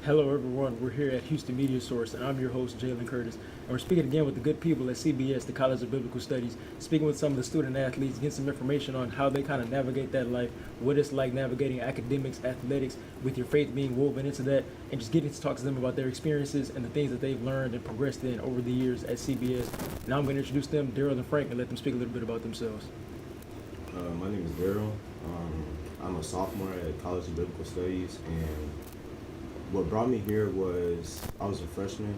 Hello, everyone. We're here at Houston Media Source, and I'm your host, Jaylen Curtis. And we're speaking again with the good people at CBS, the College of Biblical Studies, speaking with some of the student athletes, getting some information on how they kind of navigate that life, what it's like navigating academics, athletics, with your faith being woven into that, and just getting to talk to them about their experiences and the things that they've learned and progressed in over the years at CBS. Now I'm going to introduce them, Darrell and Frank, and let them speak a little bit about themselves. My name is Darrell. I'm a sophomore at College of Biblical Studies, and what brought me here was I was a freshman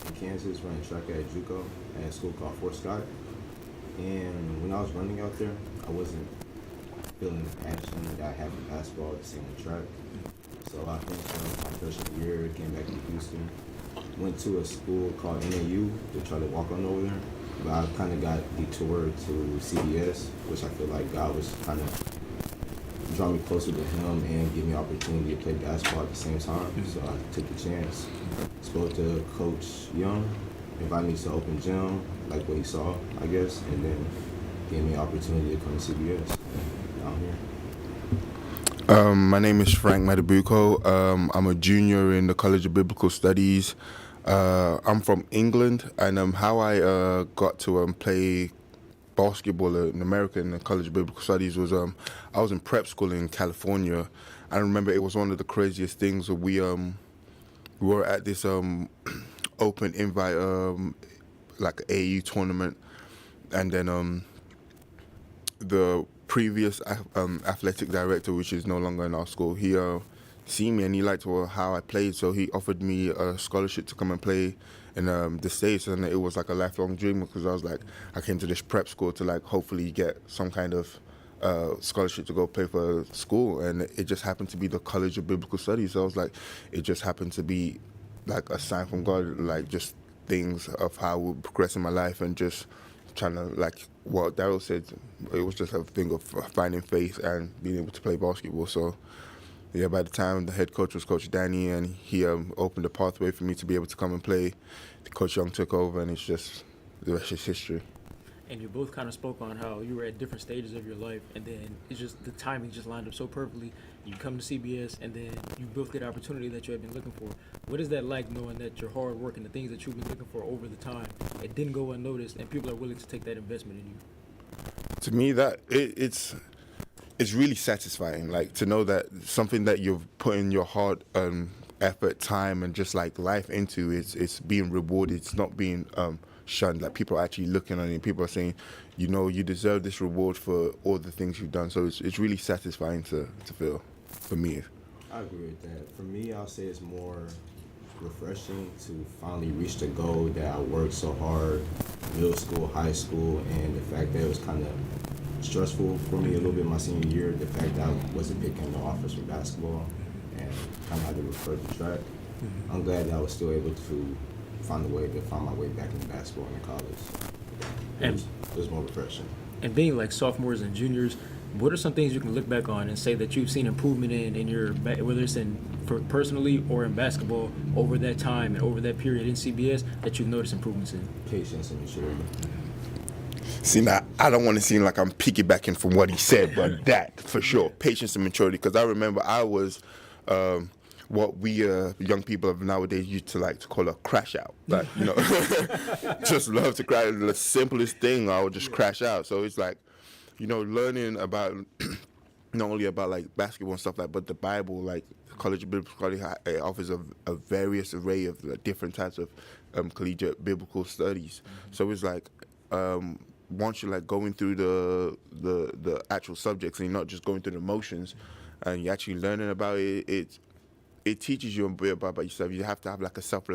in Kansas running track at JUCO at a school called Fort Scott. And when I was running out there, I wasn't feeling the passion that I had for basketball the same with track. So I finished up my freshman year, came back to Houston, went to a school called NAU to try to walk on over there. But I kind of got detoured to CBS, which I feel like God was kind of draw me closer to him and give me opportunity to play basketball at the same time. So I took the chance. Spoke to Coach Young, invited me to open gym, like what he saw, I guess, and then gave me an opportunity to come to CBS. Down here. My name is Frank Madubuko. I'm a junior in the College of Biblical Studies. I'm from England, and how I got to play basketball in America in the College of Biblical Studies was I was in prep school in California. I remember it was one of the craziest things. We were at this open invite like AU tournament, and then the previous athletic director, which is no longer in our school, he seen me and he liked how I played, so he offered me a scholarship to come and play in the States, and it was like a lifelong dream because I was like, I came to this prep school to like hopefully get some kind of scholarship to go play for school, and it just happened to be the College of Biblical Studies. So I was like, it just happened to be like a sign from God, like just things of how we progress in my life and just trying to, like what Darrell said, it was just a thing of finding faith and being able to play basketball. So yeah, by the time the head coach was Coach Danny, and he opened a pathway for me to be able to come and play, Coach Young took over, and it's just the rest is history. And you both kind of spoke on how you were at different stages of your life, and then it's just the timing just lined up so perfectly. You come to CBS, and then you both get the opportunity that you had been looking for. What is that like, knowing that your hard work and the things that you've been looking for over the time, it didn't go unnoticed, and people are willing to take that investment in you? To me, that it's really satisfying, like to know that something that you've put in your hard effort, time, and just like life into, it's being rewarded. It's not being shunned. Like people are actually looking on it. People are saying, you know, you deserve this reward for all the things you've done. So it's really satisfying to feel for me. I agree with that. For me, I'll say it's more refreshing to finally reach the goal that I worked so hard, middle school, high school, and the fact that it was kind of stressful for me a little bit my senior year, the fact that I wasn't picking the offers for basketball and kind of had to refer to track. I'm glad that I was still able to find my way back into basketball in college. It was more refreshing. And being like sophomores and juniors, what are some things you can look back on and say that you've seen improvement in your, whether it's personally or in basketball, over that time and over that period in CBS, that you've noticed improvements in? Patience and maturity. See, now, I don't want to seem like I'm piggybacking from what he said, but that, for sure, patience and maturity. Because I remember I was what we young people of nowadays used to like to call a crash out. Like, you know, just love to crash. The simplest thing, I would just crash out. So it's like, you know, learning about, not only about like basketball and stuff like, but the Bible, like the College of Biblical Studies offers a various array of different types of collegiate biblical studies. So it's like, once you're like going through the actual subjects and you're not just going through the motions, and you're actually learning about it, it teaches you a bit about yourself. You have to have like a self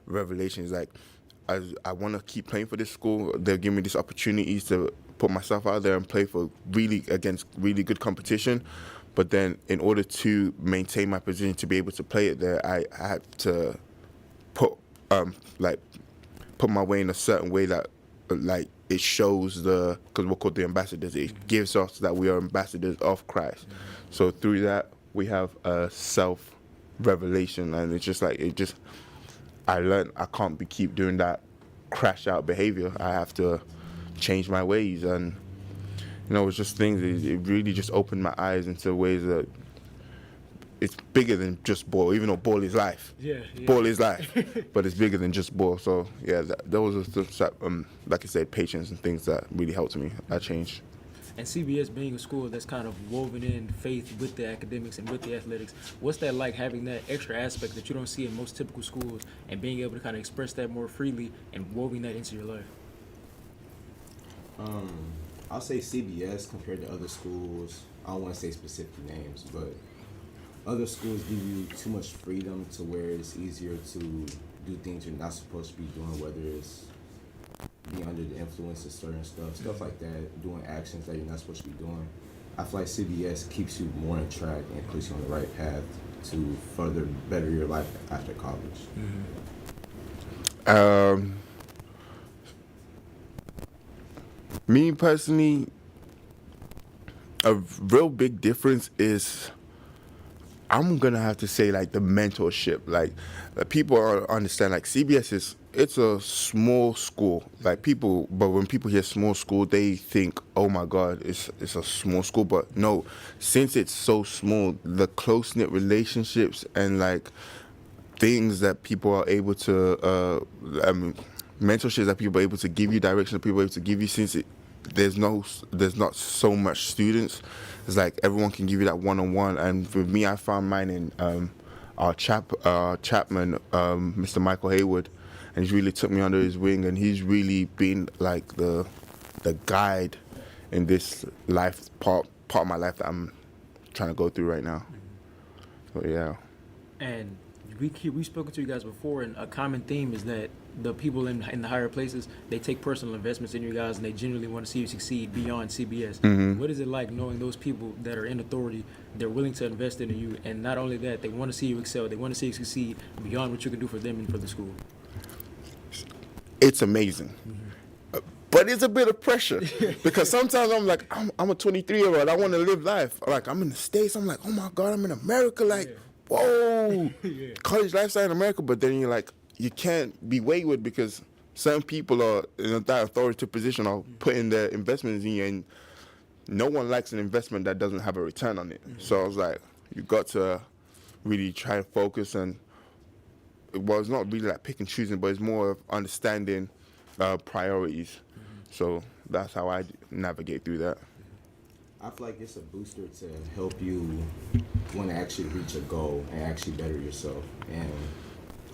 revelation. It's like, I want to keep playing for this school. They'll give me these opportunities to put myself out there and play against really good competition. But then in order to maintain my position to be able to play it there, I had to put my way in a certain way that like it shows because we're called the ambassadors. It gives us that we are ambassadors of Christ. So through that, we have a self-revelation, and it's just like, I learned I can't keep doing that crash out behavior. I have to change my ways, and you know, it's just things. It really just opened my eyes into ways that it's bigger than just ball. Even though ball is life. Yeah. Ball is life, but it's bigger than just ball. So yeah, those are the like I said, patience and things that really helped me. I changed. And CBS being a school that's kind of woven in faith with the academics and with the athletics, what's that like, having that extra aspect that you don't see in most typical schools, and being able to kind of express that more freely and woven that into your life? I'll say CBS compared to other schools. I don't want to say specific names, but other schools give you too much freedom to where it's easier to do things you're not supposed to be doing, whether it's being under the influence of certain stuff like that, doing actions that you're not supposed to be doing. I feel like CBS keeps you more on track and puts you on the right path to further better your life after college. Me personally, a real big difference is, I'm gonna have to say, like, the mentorship. Like, people understand, like, it's a small school. Like, but when people hear small school, they think, oh my God, it's a small school. But no, since it's so small, the close knit relationships and like things that people are able to, mentorships that people are able to give you, direction that people are able to give you, since there's not so much students. It's like everyone can give you that one-on-one. And for me, I found mine in our chaplain, Mr. Michael Haywood, and he really took me under his wing, and he's really been like the guide in this part of my life that I'm trying to go through right now. So yeah. And we've spoken to you guys before, and a common theme is that the people in the higher places, they take personal investments in you guys, and they genuinely want to see you succeed beyond CBS. What is it like knowing those people that are in authority, they're willing to invest in you, and not only that, they want to see you excel, they want to see you succeed beyond what you can do for them and for the school? It's amazing. But it's a bit of pressure because sometimes I'm like, I'm a 23-year-old. I want to live life. Like, I'm in the States. I'm like, oh my God, I'm in America. Like, whoa, college lifestyle in America. But then you're like, you can't be wayward because certain people are in that authoritative position are putting their investments in you, and no one likes an investment that doesn't have a return on it. So I was like, you got to really try to focus, and well, it's not really like pick and choosing, but it's more of understanding priorities. So that's how I navigate through that. I feel like it's a booster to help you want to actually reach a goal and actually better yourself, and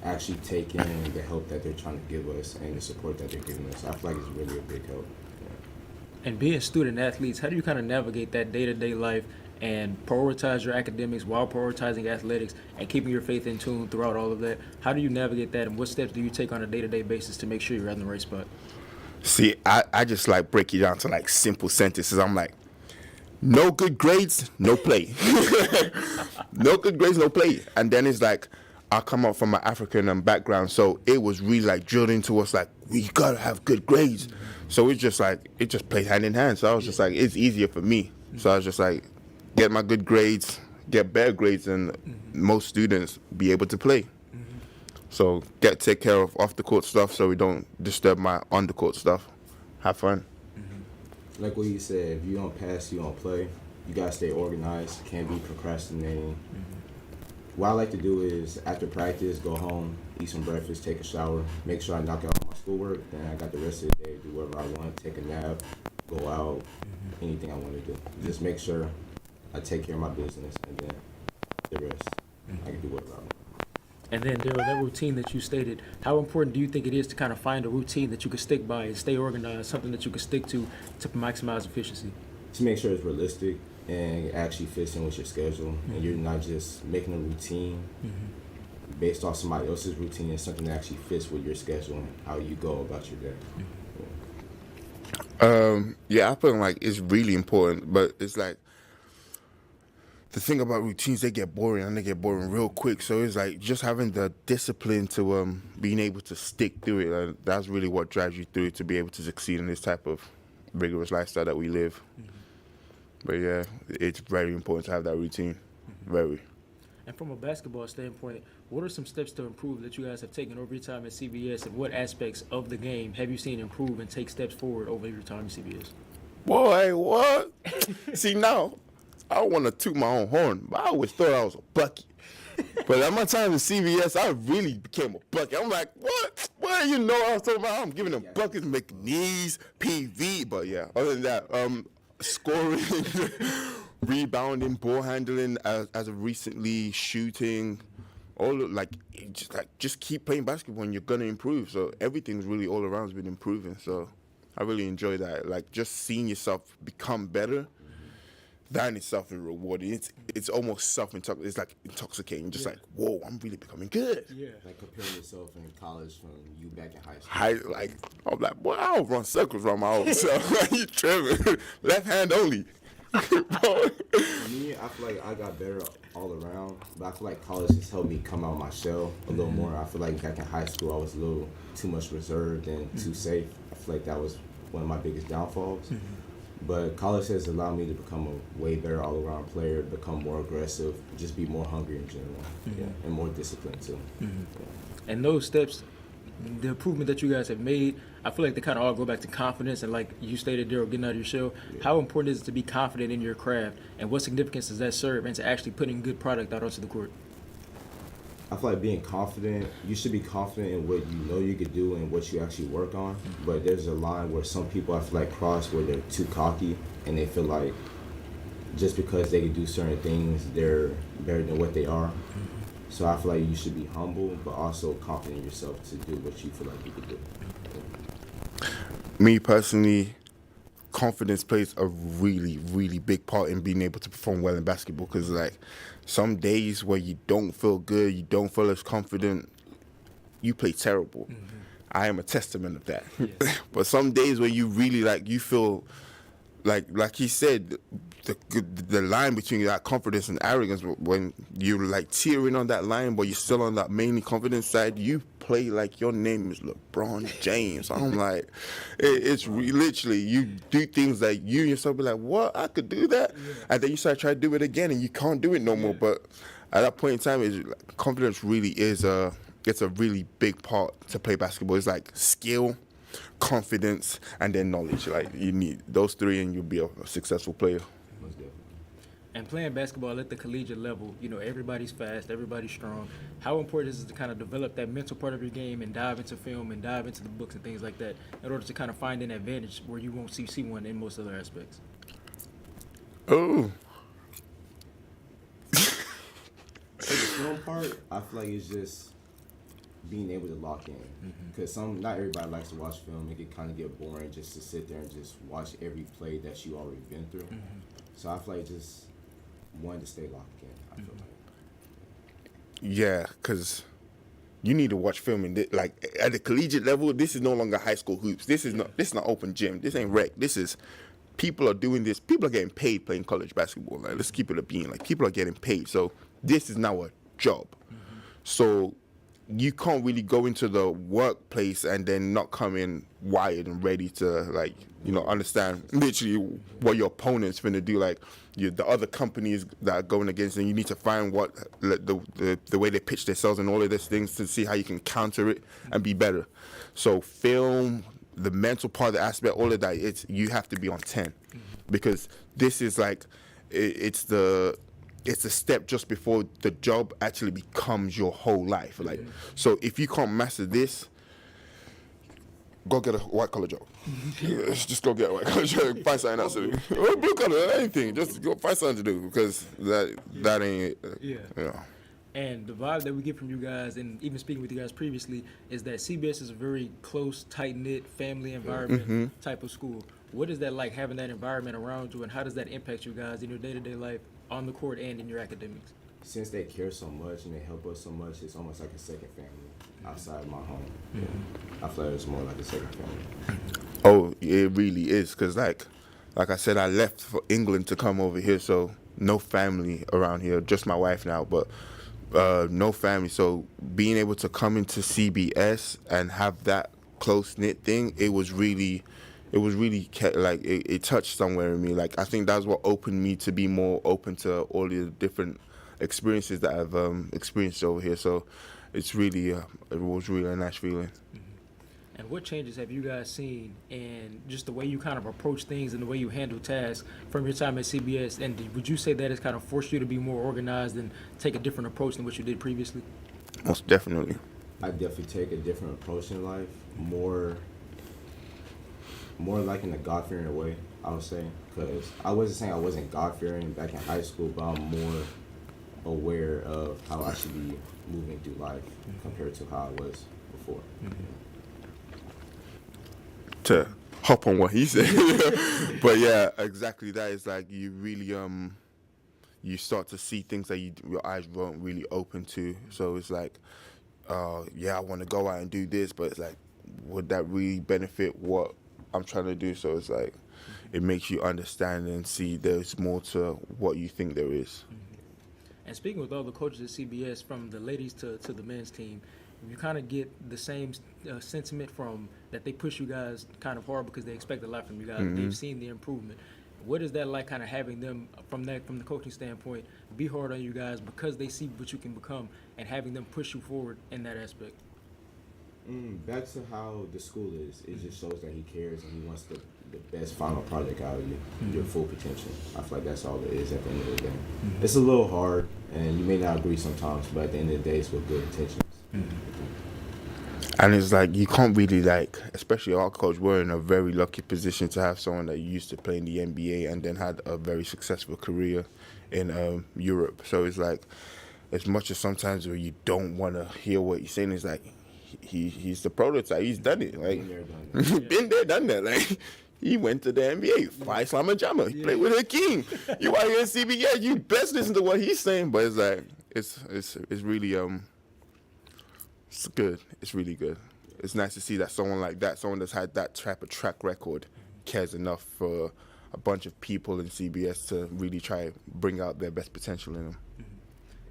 actually take in the help that they're trying to give us and the support that they're giving us. I feel like it's really a big help. Yeah. And being student athletes, how do you kind of navigate that day-to-day life and prioritize your academics while prioritizing athletics and keeping your faith in tune throughout all of that? How do you navigate that, and what steps do you take on a day-to-day basis to make sure you're in the right spot? See, I just like break it down to like simple sentences. I'm like, no good grades, no play. No good grades, no play. And then it's like, I come up from an African background, so it was really like drilled into us, like, we gotta have good grades. So it's just like, it just played hand in hand. So I was just like, it's easier for me. So I was just like, get my good grades, get better grades than most students, be able to play. So take care of off the court stuff so we don't disturb my on the court stuff. Have fun. Like what you said, if you don't pass, you don't play. You gotta stay organized, can't be procrastinating. What I like to do is, after practice, go home, eat some breakfast, take a shower, make sure I knock out my schoolwork, then I got the rest of the day, do whatever I want, take a nap, go out, anything I want to do. Just make sure I take care of my business, and then the rest, I can do whatever I want. And then, Darrell, that routine that you stated, how important do you think it is to kind of find a routine that you can stick by and stay organized, something that you can stick to maximize efficiency? To make sure it's realistic and it actually fits in with your schedule, and you're not just making a routine based off somebody else's routine. It's something that actually fits with your schedule and how you go about your day. Yeah, I feel like it's really important, but it's like, the thing about routines, they get boring, and they get boring real quick. So it's like just having the discipline to being able to stick through it. That's really what drives you through to be able to succeed in this type of rigorous lifestyle that we live. But yeah, it's very important to have that routine. Very. And from a basketball standpoint, what are some steps to improve that you guys have taken over your time at CBS, and what aspects of the game have you seen improve and take steps forward over your time at CBS? Boy, what? See, now, I don't want to toot my own horn, but I always thought I was a bucket. But at my time in CBS, I really became a bucket. I'm like, what? What? You know what I was talking about? I'm giving them buckets, making knees, PV. But yeah, other than that, scoring, rebounding, ball handling, as of recently, shooting, all of, just keep playing basketball and you're gonna improve. So everything's really all around has been improving. So I really enjoy that. Like just seeing yourself become better. That in itself is rewarding. It's almost it's like intoxicating. Just like, whoa, I'm really becoming good. Yeah. Like comparing yourself in college from you back in high school. I'm like, boy, I don't run circles around my own self. You tripping? Left hand only. For me, I feel like I got better all around, but I feel like college has helped me come out of my shell a little more. I feel like back in high school, I was a little too much reserved and too safe. I feel like that was one of my biggest downfalls. But college has allowed me to become a way better all-around player, become more aggressive, just be more hungry in general, and more disciplined too. And those steps, the improvement that you guys have made, I feel like they kind of all go back to confidence. And like you stated, Darrell, getting out of your shell. How important is it to be confident in your craft, and what significance does that serve into actually putting good product out onto the court? I feel like being confident, you should be confident in what you know you could do and what you actually work on. But there's a line where some people I feel like cross where they're too cocky and they feel like just because they can do certain things, they're better than what they are. So I feel like you should be humble, but also confident in yourself to do what you feel like you could do. Me personally, confidence plays a really, really big part in being able to perform well in basketball. Because like some days where you don't feel good, you don't feel as confident, you play terrible. I am a testament of that. Yes. But some days where you really you feel like he said, the line between that confidence and arrogance, when you're like teetering on that line, but you're still on that mainly confidence side, you play like your name is LeBron James. I'm like, it's literally, you do things that you yourself be like, what? I could do that? Yeah. And then you start trying to do it again and you can't do it no more. But at that point in time, confidence really is it's a really big part to play basketball. It's like skill, confidence, and then knowledge. Like you need those three and you'll be a successful player. And playing basketball at the collegiate level, everybody's fast, everybody's strong. How important is it to kind of develop that mental part of your game and dive into film and dive into the books and things like that in order to kind of find an advantage where you won't see one in most other aspects? Oh. So the film part, I feel like it's just being able to lock in. Because not everybody likes to watch film. It can kind of get boring just to sit there and just watch every play that you already been through. So I feel like just wanting to stay locked in, I feel like. Yeah, because you need to watch film like at the collegiate level. This is no longer high school hoops. This is not open gym. This ain't rec. This is people are doing this. People are getting paid playing college basketball. Like let's keep it a being. Like people are getting paid. So this is now a job. So you can't really go into the workplace and then not come in wired and ready to understand literally what your opponent's finna do. Like the other companies that are going against them, you need to find what the way they pitch themselves and all of these things to see how you can counter it and be better. So film, the mental part of the aspect, all of that, you have to be on 10 because this is like it's a step just before the job actually becomes your whole life. Like, so if you can't master this, go get a white collar job. Just go get a white collar job. Find something else to do. Or blue collar, anything. Just go find something to do because that ain't it. And the vibe that we get from you guys, and even speaking with you guys previously, is that CBS is a very close, tight-knit, family environment type of school. What is that like, having that environment around you, and how does that impact you guys in your day-to-day life on the court and in your academics? Since they care so much and they help us so much, it's almost like a second family outside my home. I feel like it's more like a second family. Oh, it really is, because like I said, I left for England to come over here, so no family around here, just my wife now, but no family. So being able to come into CBS and have that close-knit thing, it was really like it touched somewhere in me. Like I think that's what opened me to be more open to all the different experiences that I've experienced over here. So it's really it was really a nice feeling. And what changes have you guys seen in just the way you kind of approach things and the way you handle tasks from your time at CBS? And would you say that has kind of forced you to be more organized and take a different approach than what you did previously? Most definitely. I definitely take a different approach in life, more like in a God-fearing way, I would say. Because I wasn't saying I wasn't God-fearing back in high school, but I'm more aware of how I should be moving through life compared to how I was before. To hop on what he said. But yeah, exactly that is like you really you start to see things that your eyes weren't really open to. So it's like, yeah, I want to go out and do this, but it's like, would that really benefit what I'm trying to do? So it's like, it makes you understand and see there's more to what you think there is. And speaking with all the coaches at CBS, from the ladies to the men's team, you kind of get the same sentiment from that they push you guys kind of hard because they expect a lot from you guys. They've seen the improvement. What is that like, kind of having them from the coaching standpoint be hard on you guys because they see what you can become and having them push you forward in that aspect? Back to how the school is, it just shows that he cares and he wants the best final project out of you, your full potential. I feel like that's all it is at the end of the day. It's a little hard, and you may not agree sometimes, but at the end of the day, it's with good intentions. And it's like, you can't really like, especially our coach, we're in a very lucky position to have someone that used to play in the NBA and then had a very successful career in Europe. So it's like, as much as sometimes where you don't want to hear what he's saying, it's like, he's the prototype. He's done it. Like, been there, done that. Like, he went to the NBA, five slammer jammer. He played with Hakeem. You out here in CBS, you best listen to what he's saying. But it's like, it's really it's good. It's really good. It's nice to see that someone like that, someone that's had that type of track record, cares enough for a bunch of people in CBS to really try bring out their best potential in them.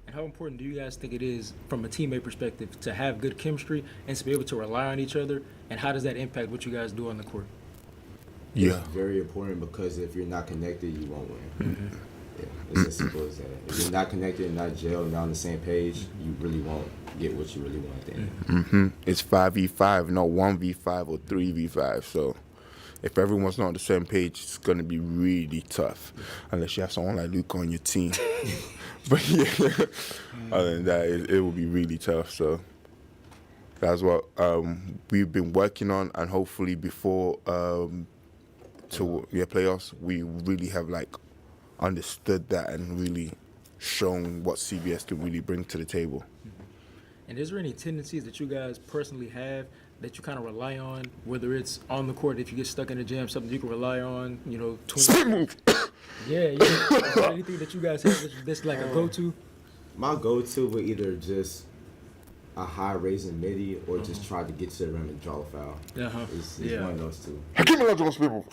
And how important do you guys think it is, from a teammate perspective, to have good chemistry and to be able to rely on each other? And how does that impact what you guys do on the court? Yeah. It's very important because if you're not connected, you won't win. Yeah, it's as simple as that. If you're not connected, not gelled, not on the same page, you really won't get what you really want at the end. It's 5v5, not 1v5 or 3v5. So if everyone's not on the same page, it's going to be really tough unless you have someone like Luke on your team. But yeah, other than that, it will be really tough. So that's what we've been working on, and hopefully before playoffs, we really have like understood that and really shown what CBS can really bring to the table. And is there any tendencies that you guys personally have that you kind of rely on, whether it's on the court, if you get stuck in a jam, something you can rely on, you know, Spin move. Yeah. Is there anything that you guys have that's like a go-to? My go-to would either just a high raising midi or just try to get to the rim and draw a foul. It's one of those two. Give me those people.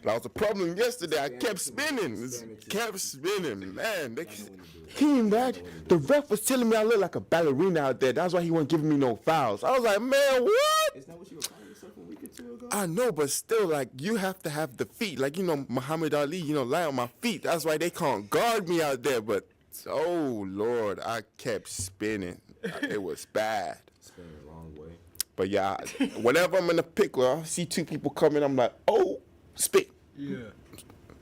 That was a problem yesterday. I kept spinning. Man. Came back. The ref was telling me I look like a ballerina out there. That's why he wasn't giving me no fouls. I was like, man, what? Is that what you were calling yourself a week or two ago? I know, but still, like, you have to have the feet. Like, you know, Muhammad Ali, lie on my feet. That's why they can't guard me out there. But, oh, Lord, I kept spinning. It was bad. Spinning the wrong way. But, yeah, whenever I'm in a pickle, I see two people coming, I'm like, oh, spin. Yeah.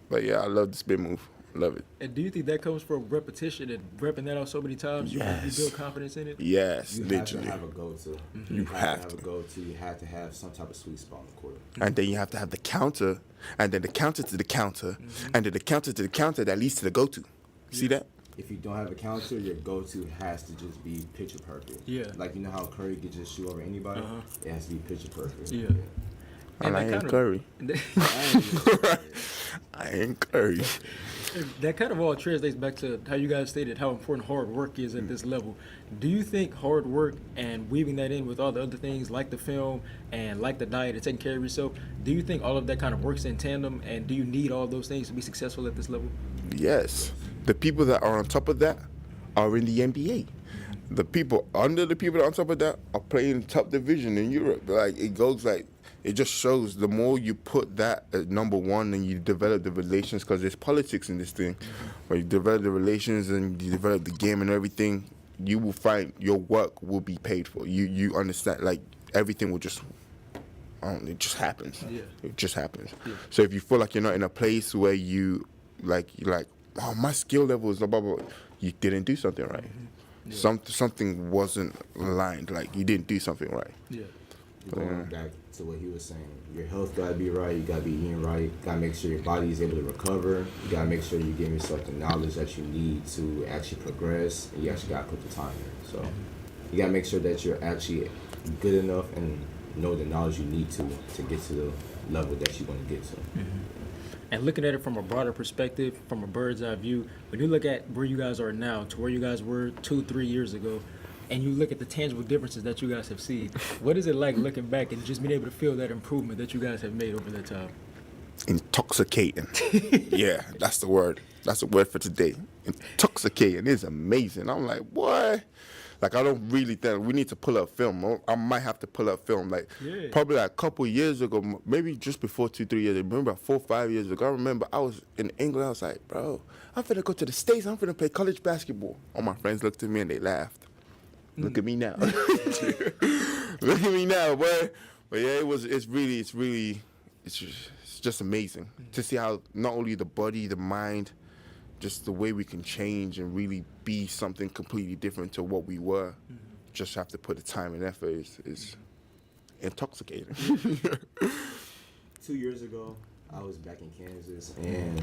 But, yeah, I love the spin move. Love it. And do you think that comes from repetition and repping that out so many times? Yes. You build confidence in it? Yes, You literally. have to have a go-to. You have to have a go-to. You have to have some type of sweet spot on the court. And then you have to have the counter, and then the counter to the counter, and then the counter to the counter that leads to the go-to. See that? If you don't have a counter, your go-to has to just be picture perfect. Yeah. Like, you know how Curry could just shoot over anybody? It has to be picture perfect. Yeah. And I ain't Curry. I ain't Curry. That kind of all translates back to how you guys stated how important hard work is at this level. Do you think hard work and weaving that in with all the other things like the film and like the diet and taking care of yourself, do you think all of that kind of works in tandem, and do you need all those things to be successful at this level? Yes. The people that are on top of that are in the NBA. The people under the people that are on top of that are playing top division in Europe. Like, it goes like, it just shows the more you put that at number one and you develop the relations, because there's politics in this thing, where you develop the relations and you develop the game and everything, you will find your work will be paid for. You understand, like, everything will just, it just happens. Yeah. It just happens. Yeah. So if you feel like you're not in a place where you're like, oh, my skill level is blah, blah, blah, you didn't do something right. Yeah. Something wasn't aligned. Like, you didn't do something right. Yeah. Going back to what he was saying, your health gotta be right, you gotta be eating right, gotta make sure your body is able to recover, you gotta make sure you give yourself the knowledge that you need to actually progress, and you actually gotta put the time in. So you gotta make sure that you're actually good enough and know the knowledge you need to get to the level that you want to get to. And looking at it from a broader perspective, from a bird's eye view, when you look at where you guys are now to where you guys were 2-3 years ago, and you look at the tangible differences that you guys have seen, what is it like looking back and just being able to feel that improvement that you guys have made over that time? Intoxicating. Yeah, that's the word. That's the word for today. Intoxicating. It's amazing. I'm like, boy. Like, I don't really think we need to pull up film. I might have to pull up film. Like, probably like a couple years ago, maybe just before 2-3 years. I remember 4 or 5 years ago. I remember I was in England. I was like, bro, I'm finna go to the States. I'm finna play college basketball. All my friends looked at me and they laughed. Look at me now. Look at me now, boy. But yeah, it's just amazing to see how not only the body, the mind, just the way we can change and really be something completely different to what we were. Just have to put the time and effort is intoxicating. 2 years ago, I was back in Kansas, and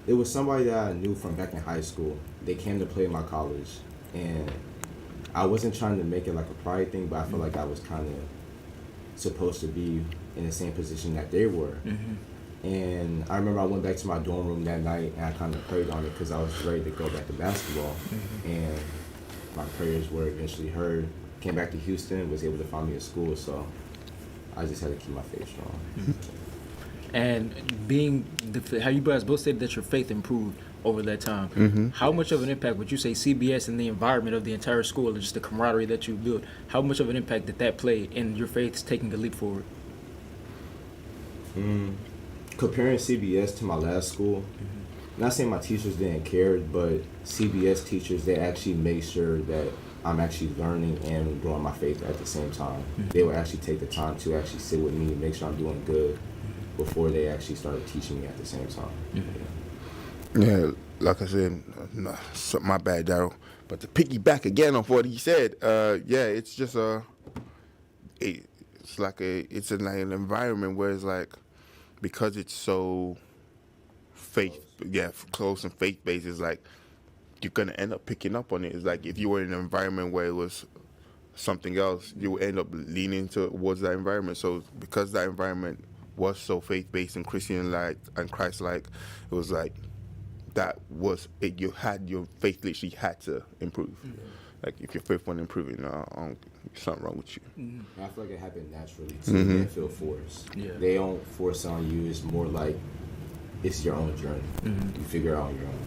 it was somebody that I knew from back in high school. They came to play in my college, and I wasn't trying to make it like a pride thing, but I felt like I was kind of supposed to be in the same position that they were. And I remember I went back to my dorm room that night, and I kind of prayed on it because I was ready to go back to basketball. And my prayers were eventually heard. Came back to Houston, was able to find me a school, so I just had to keep my faith strong. And how you guys both said that your faith improved over that time, how much of an impact would you say CBS and the environment of the entire school and just the camaraderie that you built, how much of an impact did that play in your faith taking a leap forward? Comparing CBS to my last school, not saying my teachers didn't care, but CBS teachers, they actually made sure that I'm actually learning and growing my faith at the same time. They would actually take the time to actually sit with me and make sure I'm doing good before they actually started teaching me at the same time. Yeah, like I said, my bad, Darrell. But to piggyback again off what he said, it's just it's in like an environment where it's like, because it's so close and faith-based, it's like you're gonna end up picking up on it. It's like if you were in an environment where it was something else, you will end up leaning towards that environment. So because that environment was so faith-based and Christian-like and Christ-like, it was like that was it. Your faith literally had to improve. Like if your faith wasn't improving, something wrong with you. I feel like it happened naturally too. They didn't feel forced. They don't force on you. It's more like it's your own journey. You figure it out on your own.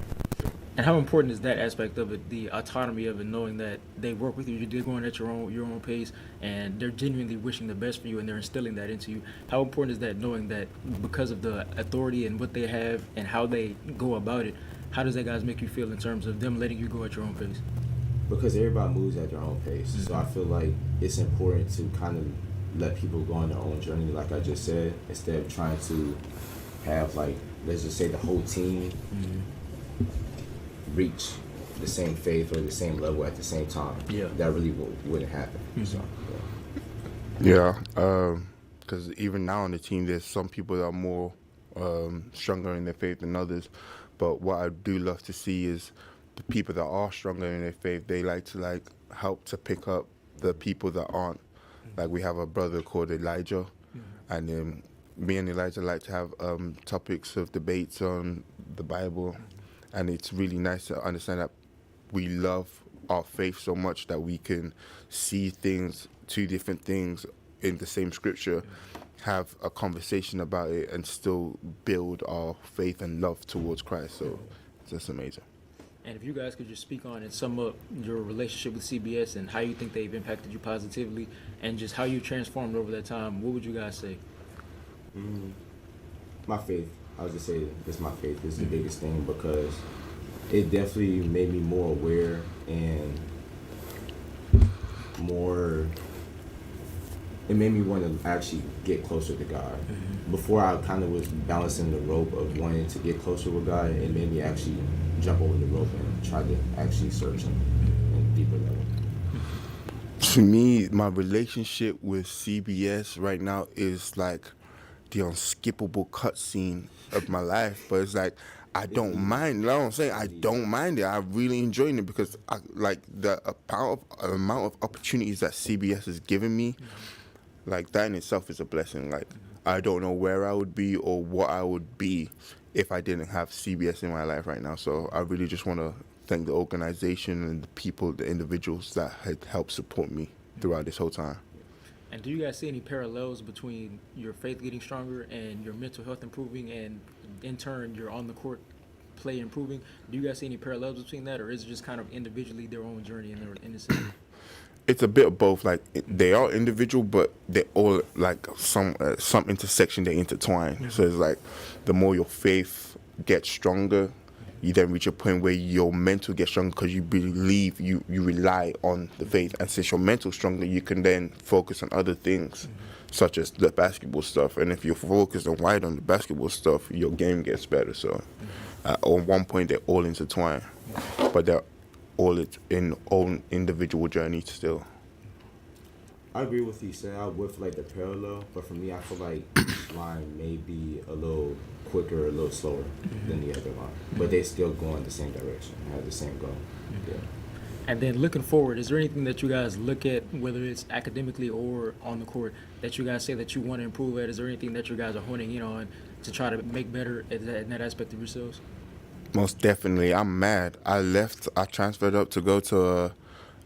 And how important is that aspect of it, the autonomy of it, knowing that they work with you, you're going at your own pace, and they're genuinely wishing the best for you, and they're instilling that into you. How important is that, knowing that because of the authority and what they have and how they go about it, how does that guys make you feel in terms of them letting you go at your own pace? Because everybody moves at their own pace. So I feel like it's important to kind of let people go on their own journey, like I just said, instead of trying to have, like, let's just say the whole team reach the same faith or the same level at the same time. That really wouldn't happen. So, because even now on the team, there's some people that are more stronger in their faith than others. But what I do love to see is the people that are stronger in their faith, they like to help to pick up the people that aren't. Like we have a brother called Elijah, and then me and Elijah like to have topics of debates on the Bible, and it's really nice to understand that we love our faith so much that we can see two different things in the same scripture, have a conversation about it, and still build our faith and love towards Christ. So it's just amazing. And if you guys could just speak on and sum up your relationship with CBS and how you think they've impacted you positively and just how you transformed over that time, what would you guys say? My faith. I would just say it's my faith. It's the biggest thing because it definitely made me more aware and more it made me want to actually get closer to God. Before I kind of was balancing the rope of wanting to get closer with God, it made me actually jump over the rope and try to actually search Him in a deeper level. To me, my relationship with CBS right now is like the unskippable cutscene of my life. But it's like I don't mind. You know what I'm saying? I don't mind it. I really enjoying it because I like the amount of opportunities that CBS has given me. Like that in itself is a blessing. Like I don't know where I would be or what I would be if I didn't have CBS in my life right now. So I really just want to thank the organization and the people, the individuals that had helped support me throughout this whole time. And do you guys see any parallels between your faith getting stronger and your mental health improving, and in turn your on the court play improving? Do you guys see any parallels between that, or is it just kind of individually their own journey in the same? It's a bit of both. Like they are individual, but they all like some intersection. They intertwine. So it's like the more your faith gets stronger, you then reach a point where your mental gets stronger because you believe you rely on the faith. And since your mental stronger, you can then focus on other things, such as the basketball stuff. And if you're focused and wide on the basketball stuff, your game gets better. So at one point, they're all intertwined, but they're all in own individual journeys still. I agree with you said. I would feel like the parallel, but for me, I feel like each line may be a little quicker, a little slower than the other line, but they still go in the same direction, have the same goal. Yeah. And then looking forward, is there anything that you guys look at, whether it's academically or on the court, that you guys say that you want to improve at? Is there anything that you guys are honing in on to try to make better in that aspect of yourselves? Most definitely. I'm mad. I transferred up to go to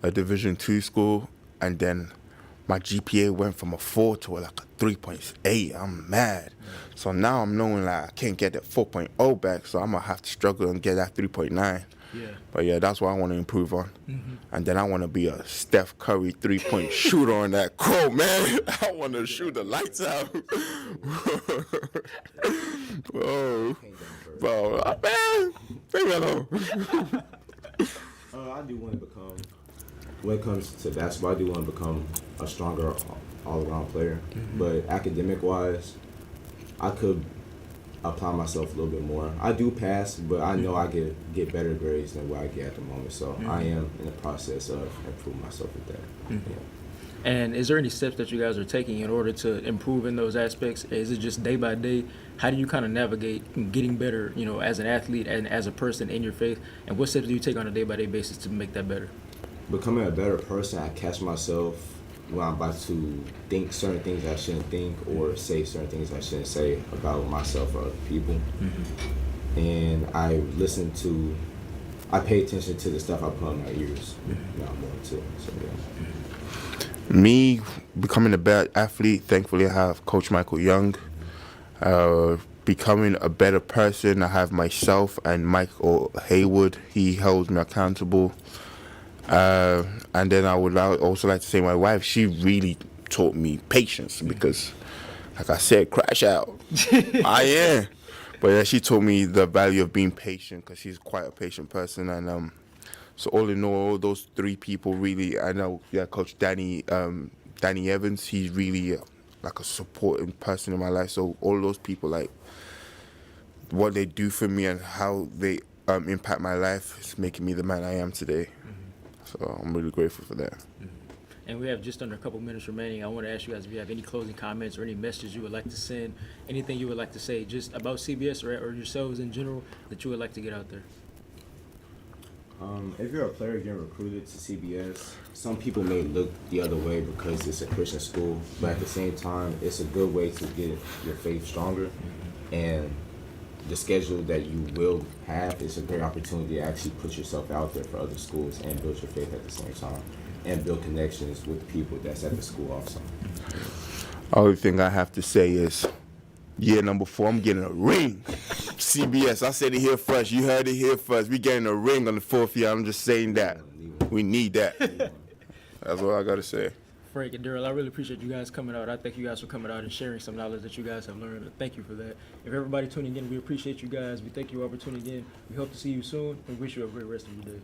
a Division II school, and then my GPA went from a 4 to like a 3.8. I'm mad. So now I'm knowing like I can't get that 4.0 back, so I'm going to have to struggle and get that 3.9. Yeah. But yeah, that's what I want to improve on. And then I want to be a Steph Curry 3-point shooter on that court, man. I want to shoot the lights out. Whoa. Bro, man, leave me alone. I do want to become, when it comes to basketball, I do want to become a stronger all-around player. But academic-wise, I could apply myself a little bit more. I do pass, but I know I get better grades than what I get at the moment. So I am in the process of improving myself with that. Yeah. And is there any steps that you guys are taking in order to improve in those aspects? Is it just day by day? How do you kind of navigate getting better, as an athlete and as a person in your faith? And what steps do you take on a day-by-day basis to make that better? Becoming a better person, I catch myself when I'm about to think certain things I shouldn't think or say certain things I shouldn't say about myself or other people. And I pay attention to the stuff I put in my ears. Now more too. So yeah. Me becoming a better athlete, thankfully I have Coach Michael Young. Becoming a better person, I have myself and Michael Haywood. He holds me accountable. And then I would also like to say my wife, she really taught me patience because, like I said, crash out. I am. But yeah, she taught me the value of being patient because she's quite a patient person. And so all in all those three people really, I know, Coach Danny Evans, he's really like a supporting person in my life. So all those people, like what they do for me and how they impact my life is making me the man I am today. So I'm really grateful for that. And we have just under a couple minutes remaining. I want to ask you guys if you have any closing comments or any messages you would like to send, anything you would like to say just about CBS or yourselves in general that you would like to get out there. If you're a player getting recruited to CBS, some people may look the other way because it's a Christian school, but at the same time, it's a good way to get your faith stronger. And the schedule that you will have is a great opportunity to actually put yourself out there for other schools and build your faith at the same time and build connections with people that's at the school also. Only thing I have to say is year number 4, I'm getting a ring. CBS, I said it here first. You heard it here first. We getting a ring on the 4th year. I'm just saying that. We need that. That's all I got to say. Frank and Darrell, I really appreciate you guys coming out. I thank you guys for coming out and sharing some knowledge that you guys have learned. Thank you for that. If everybody tuning in, we appreciate you guys. We thank you all for tuning in. We hope to see you soon and wish you a great rest of your day.